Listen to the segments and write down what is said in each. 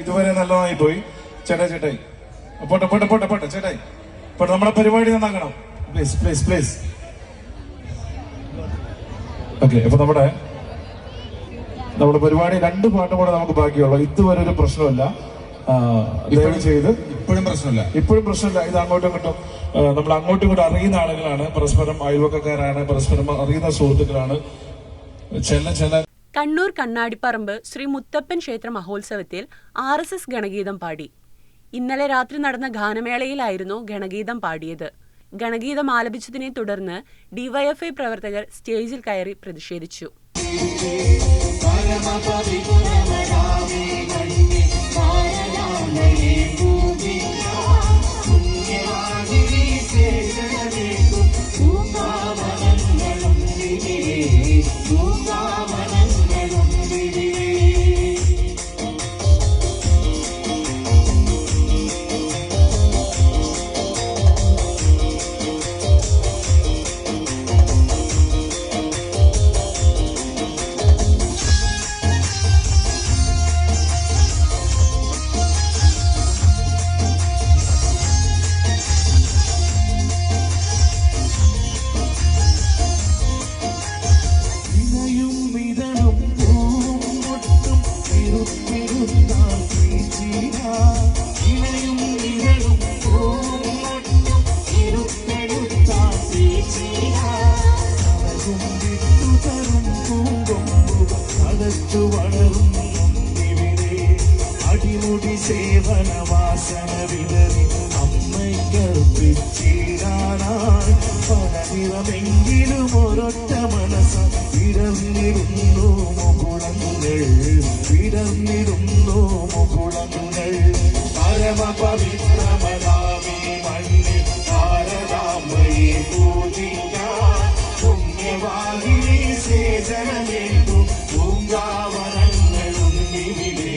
ഇതുവരെ നല്ലതായി പോയി. ചേട്ടായി പോട്ടെ പോട്ടെ പോട്ടെ പോട്ടെ ചേട്ടായി പോട്ടെ. നമ്മുടെ പരിപാടി നന്നാക്കണം പ്ലീസ് പ്ലീസ് പ്ലീസ്. ഓക്കെ, അപ്പൊ നമ്മുടെ പരിപാടി 2 പാട്ടും കൂടെ നമുക്ക് ബാക്കിയുള്ളൂ. ഇതുവരെ ഒരു പ്രശ്നമില്ല. ദയവ് ചെയ്ത് ഇപ്പോഴും പ്രശ്നമില്ല. ഇത് അങ്ങോട്ടും ഇങ്ങോട്ടും നമ്മൾ അങ്ങോട്ടും ഇങ്ങോട്ടും അറിയുന്ന ആളുകളാണ്, പരസ്പരം അയൽവക്കക്കാരാണ്, പരസ്പരം അറിയുന്ന സുഹൃത്തുക്കളാണ്. കണ്ണൂർ കണ്ണാടിപ്പറമ്പ് ശ്രീ മുത്തപ്പൻ ക്ഷേത്ര മഹോത്സവത്തിൽ RSS ഗണഗീതം പാടി. ഇന്നലെ രാത്രി നടന്ന ഗാനമേളയിലായിരുന്നു ഗണഗീതം പാടിയത്. ഗണഗീതം ആലപിച്ചതിനെ തുടർന്ന് DYFI പ്രവർത്തകർ സ്റ്റേജിൽ കയറി പ്രതിഷേധിച്ചു. സേവനവാസന വിതറി അമ്മയ്ക്കർപ്പിച്ചിടാനായി പലനിറമെങ്കിലും ഒരൊറ്റ മനസ്സ വിടർന്നിടുന്നു മുകുളങ്ങൾ പരമപവിത്രമനാമി മണ്ണിൽ ഭാരതാമ്മയെ പൂജിക്കാൻ പുണ്യവാഹിനി സേചനമേറ്റു പൂങ്കാവനങ്ങളുണ്ടിവിടെ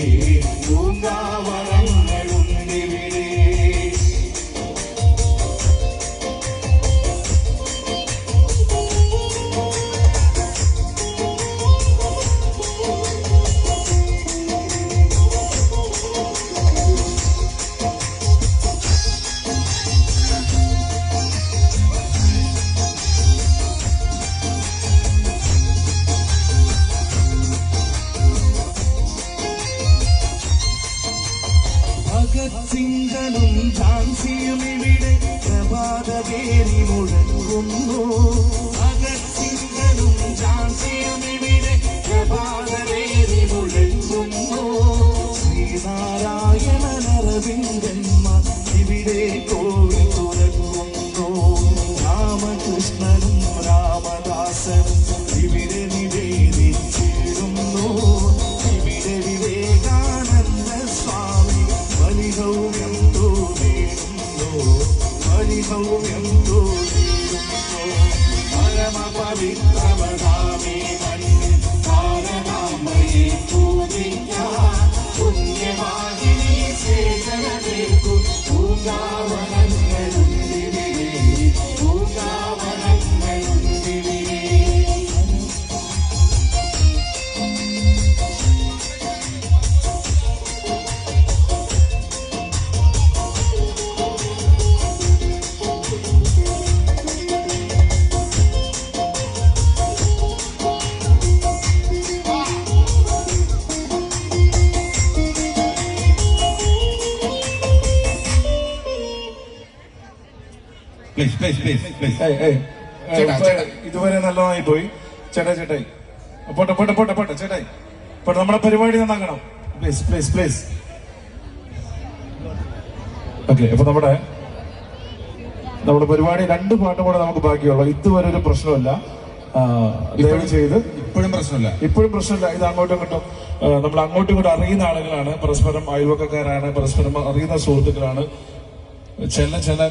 സിംഗനും ഝാൻസിയും ഇവിടെ പ്രഭാതവേരി മുഴങ്ങുന്നു. സിംഗനും ഝാൻസിയും ഇവിടെ പ്രഭാതവേരി മുഴങ്ങുന്നു. ശ്രീനാരായണനരവിന്ദന്മാർ ഇവിടെ കോവിൽ തുറക്കുന്നു. രാമകൃഷ്ണനും രാമദാസനും ഇവിടെ നിവേദിച്ചിടുന്നു. ഇവിടെ വിവേകാനന്ദ സ്വാമി ബലിഹൗര്യം തോന്നിടുന്നു. പരമപവിത്രമനാമി മണ്ണിൽ ഭാരതാമ്മയെ പൂജിക്കാൻ പുണ്യവാഹിനി സേചനമേറ്റു പൂങ്കാവനങ്ങളുണ്ടിവിടെ. ഇതുവരെ നല്ലതായി പോയി. ചേട്ടായി പോട്ടെ പോട്ടെ പോട്ടെ പോട്ടെ ചേട്ടായി പോട്ടെ. നമ്മുടെ പരിപാടി നന്നാക്കണം പ്ലീസ് പ്ലീസ് പ്ലീസ്. ഓക്കെ, അപ്പൊ നമ്മുടെ പരിപാടി 2 പാട്ടും കൂടെ നമുക്ക് ബാക്കിയുള്ളൂ. ഇതുവരെ ഒരു പ്രശ്നമില്ല. ദയവ് ചെയ്ത് ഇപ്പോഴും പ്രശ്നമില്ല. ഇത് അങ്ങോട്ടും ഇങ്ങോട്ടും നമ്മൾ അങ്ങോട്ടും ഇങ്ങോട്ടും അറിയുന്ന ആളുകളാണ്, പരസ്പരം അയൽവക്കക്കാരാണ്, പരസ്പരം അറിയുന്ന സുഹൃത്തുക്കളാണ്. ചില